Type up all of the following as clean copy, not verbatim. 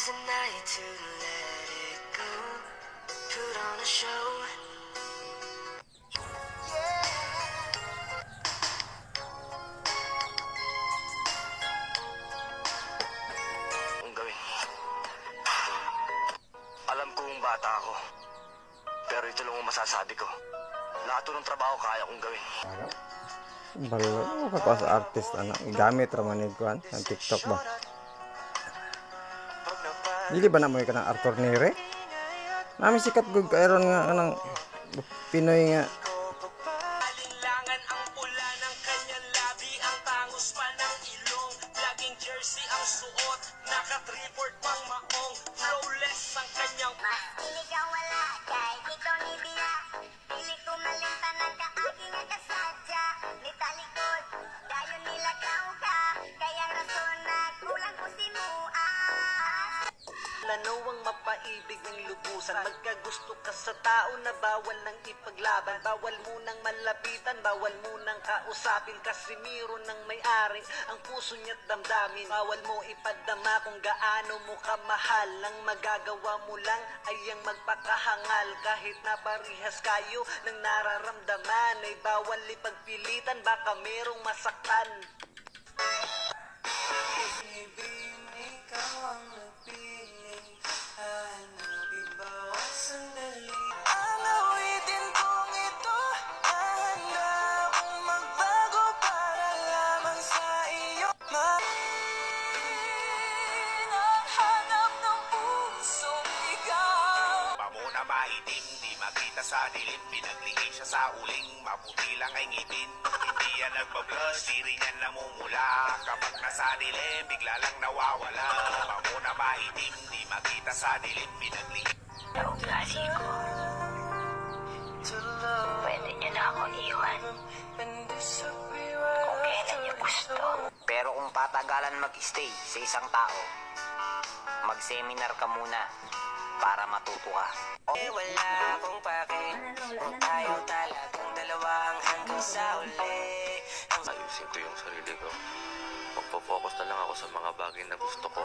the night to let it go. Put on a show. Ang gawin. Alam kong bata ako. Pero ito lang ang masasabi ko. Lahat ng trabaho kaya kong gawin. Balo ka sa artist anak gamit ra man kuan ang TikTok ba. Dili ba na mo ka ng Arthur Nere? Nami sikat gud kayron nga kanang Pinoy nga. Alinlangan ang pula ng kanyang labi, ang tangos pa ng ilong, laging jersey ang suot, naka-3-4 pang maong, flawless ang kanyang Pili ka wala, kahit ikaw ni Bia. Pili ko malinta ng kaaging nga kasadya. Ni talikod, dayon nila ka. Kaya rason na kulang ko si Muas. Lanawang mapaibig ng lubusan, magkagusto ka sa tao na bawal nang ipaglaban, bawal mo nang malapitan, bawal mo nang kausapin, kasi miro ng may-ari ang puso niya't damdamin, bawal mo ipadama kung gaano mo kamahal, ang magagawa mo lang ay ang magpakahangal, kahit na parihas kayo ng nararamdaman, ay bawal ipagpilitan, baka merong masaktan. Ikaw ang napiling, hanapin bawat sandali. Ang awitin kong ito, handa akong magbago para lamang sa iyo. Ang hanap ng pusong ikaw. Pamuna maitim, di makita sa dilim, pinaglingin siya sa uling, maputi lang ay ngipin. Hindi yan nagbablush, di rin yan namumula, kapag nasa dilim, bigla lang nawawala. Pamuna maitim, di makita sa dilim, pinaglingin. Ugali ko. Pwede niyo na akong iwan. Kung kailan niyo gusto. Pero kung patagalan mag-stay sa isang tao, mag-seminar ka muna para matuto ka. Wala akong pake, kung tayo talagang dalawa ang hanggang sa uli. Ayusin ko yung sarili ko. Magpo-focus na lang ako sa mga bagay na gusto ko.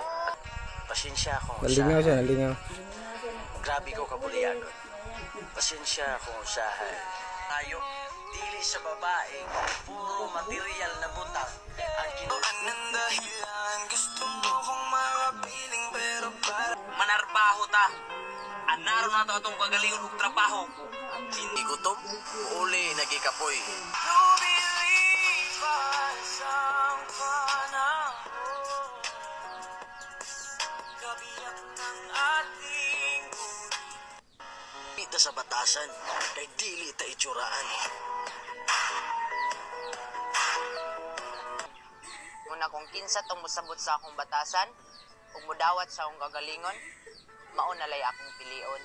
Pasensya kung Nalingaw siya, nalingaw. grabe ko kabuliagon. Pasensya kung usahay. Tayo, dili sa babae, puro material na butang. Ang anong dahilan, gusto mo kong makapiling pero para manarbaho ta. Anaro na ito itong kagalingon ng trabaho. Hindi gutom, uli nagikapoy. Lumilipas ang panahon, kabiyak ng ating Ita sa batasan, kay dili ta itsuraan. Muna kung kinsa tong musabot sa akong batasan, ug mudawat sa akong kagalingon, mao na lay akong pilion.